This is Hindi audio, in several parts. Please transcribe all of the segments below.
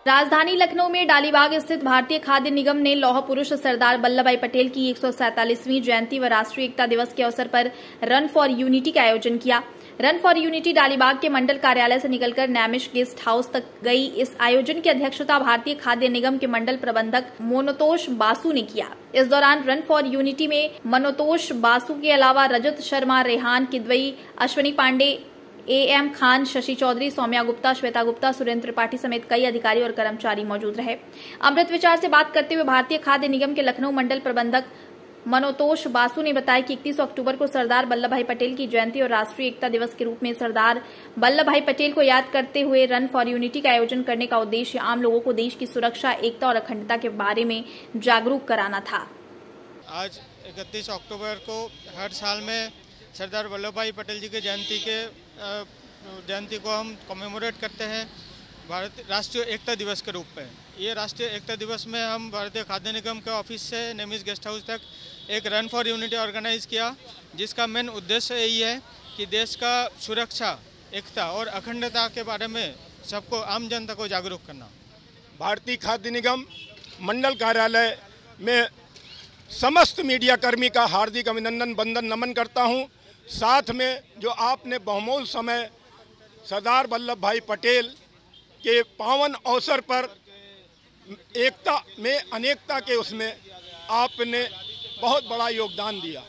राजधानी लखनऊ में डालीबाग स्थित भारतीय खाद्य निगम ने लौह पुरुष सरदार वल्लभ भाई पटेल की 147वीं जयंती व राष्ट्रीय एकता दिवस के अवसर पर रन फॉर यूनिटी का आयोजन किया। रन फॉर यूनिटी डालीबाग के मंडल कार्यालय से निकलकर नैमिष गेस्ट हाउस तक गई। इस आयोजन की अध्यक्षता भारतीय खाद्य निगम के मंडल प्रबंधक मनोतोष बासु ने किया। इस दौरान रन फॉर यूनिटी में मनोतोष बासु के अलावा रजत शर्मा, रेहान किदवई, अश्विनी पांडे, एएम खान, शशि चौधरी, सौम्या गुप्ता, श्वेता गुप्ता, सुरेंद्र त्रिपाठी समेत कई अधिकारी और कर्मचारी मौजूद रहे। अमृत विचार से बात करते हुए भारतीय खाद्य निगम के लखनऊ मंडल प्रबंधक मनोतोष बासु ने बताया कि 31 अक्टूबर को सरदार वल्लभ भाई पटेल की जयंती और राष्ट्रीय एकता दिवस के रूप में सरदार वल्लभ भाई पटेल को याद करते हुए रन फॉर यूनिटी का आयोजन करने का उद्देश्य आम लोगों को देश की सुरक्षा, एकता और अखंडता के बारे में जागरूक कराना था। आज 31 अक्टूबर को हर साल में सरदार वल्लभ भाई पटेल जी की जयंती को हम कमेमोरेट करते हैं भारत राष्ट्रीय एकता दिवस के रूप में। ये राष्ट्रीय एकता दिवस में हम भारतीय खाद्य निगम के ऑफिस से नेमिस गेस्ट हाउस तक एक रन फॉर यूनिटी ऑर्गेनाइज किया, जिसका मेन उद्देश्य यही है कि देश का सुरक्षा, एकता और अखंडता के बारे में सबको, आम जनता को जागरूक करना। भारतीय खाद्य निगम मंडल कार्यालय में समस्त मीडिया कर्मी का हार्दिक अभिनंदन, वंदन, नमन करता हूं। साथ में जो आपने बहुमूल्य समय सरदार वल्लभ भाई पटेल के पावन अवसर पर एकता में अनेकता के उसमें आपने बहुत बड़ा योगदान दिया।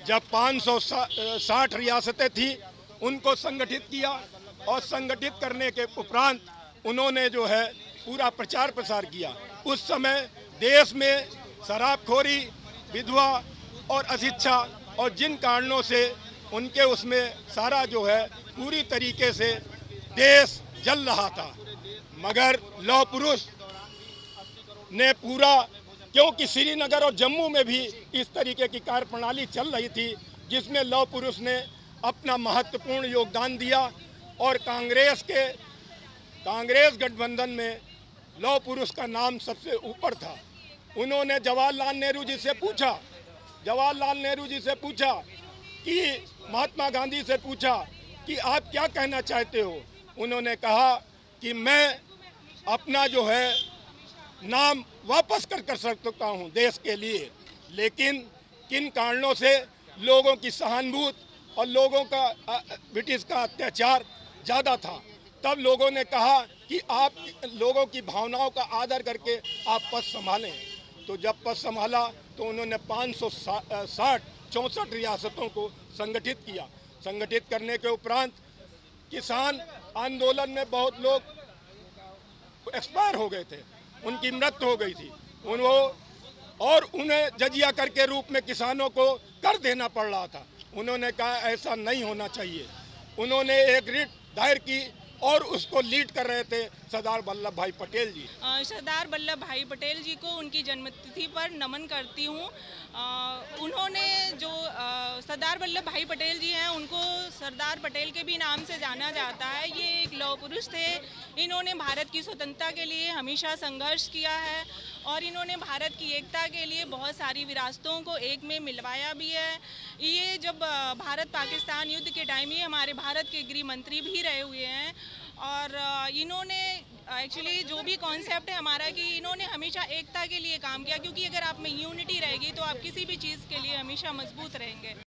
जब 560 रियासतें थी उनको संगठित किया और संगठित करने के उपरांत उन्होंने जो है पूरा प्रचार प्रसार किया। उस समय देश में शराबखोरी, विधवा और अशिक्षा और जिन कारणों से उनके उसमें सारा जो है पूरी तरीके से देश जल रहा था, मगर लौह पुरुष ने पूरा, क्योंकि श्रीनगर और जम्मू में भी इस तरीके की कार्यप्रणाली चल रही थी जिसमें लौह पुरुष ने अपना महत्वपूर्ण योगदान दिया और कांग्रेस गठबंधन में लौह पुरुष का नाम सबसे ऊपर था। उन्होंने जवाहरलाल नेहरू जी से पूछा कि महात्मा गांधी से पूछा कि आप क्या कहना चाहते हो। उन्होंने कहा कि मैं अपना जो है नाम वापस कर सकता हूं देश के लिए, लेकिन किन कारणों से लोगों की सहानुभूति और लोगों का ब्रिटिश का अत्याचार ज़्यादा था। तब लोगों ने कहा कि आप लोगों की भावनाओं का आदर करके आप पद संभालें। तो जब पद संभाला तो उन्होंने 564 रियासतों को संगठित किया। संगठित करने के उपरांत किसान आंदोलन में बहुत लोग एक्सपायर हो गए थे, उनकी मृत्यु हो गई थी। उन्हें जजिया कर के रूप में किसानों को कर देना पड़ रहा था। उन्होंने कहा ऐसा नहीं होना चाहिए। उन्होंने एक रिट दायर की और उसको लीड कर रहे थे सरदार वल्लभ भाई पटेल जी। सरदार वल्लभ भाई पटेल जी को उनकी जन्मतिथि पर नमन करती हूँ। उन्होंने जो सरदार वल्लभ भाई पटेल जी हैं, उनको सरदार पटेल के भी नाम से जाना जाता है। ये एक लौह पुरुष थे। इन्होंने भारत की स्वतंत्रता के लिए हमेशा संघर्ष किया है और इन्होंने भारत की एकता के लिए बहुत सारी विरासतों को एक में मिलवाया भी है। ये जब भारत पाकिस्तान युद्ध के टाइम ये हमारे भारत के गृह मंत्री भी रहे हुए हैं और इन्होंने एक्चुअली जो भी कॉन्सेप्ट है हमारा कि इन्होंने हमेशा एकता के लिए काम किया, क्योंकि अगर आप में यूनिटी रहेगी तो आप किसी भी चीज़ के लिए हमेशा मजबूत रहेंगे।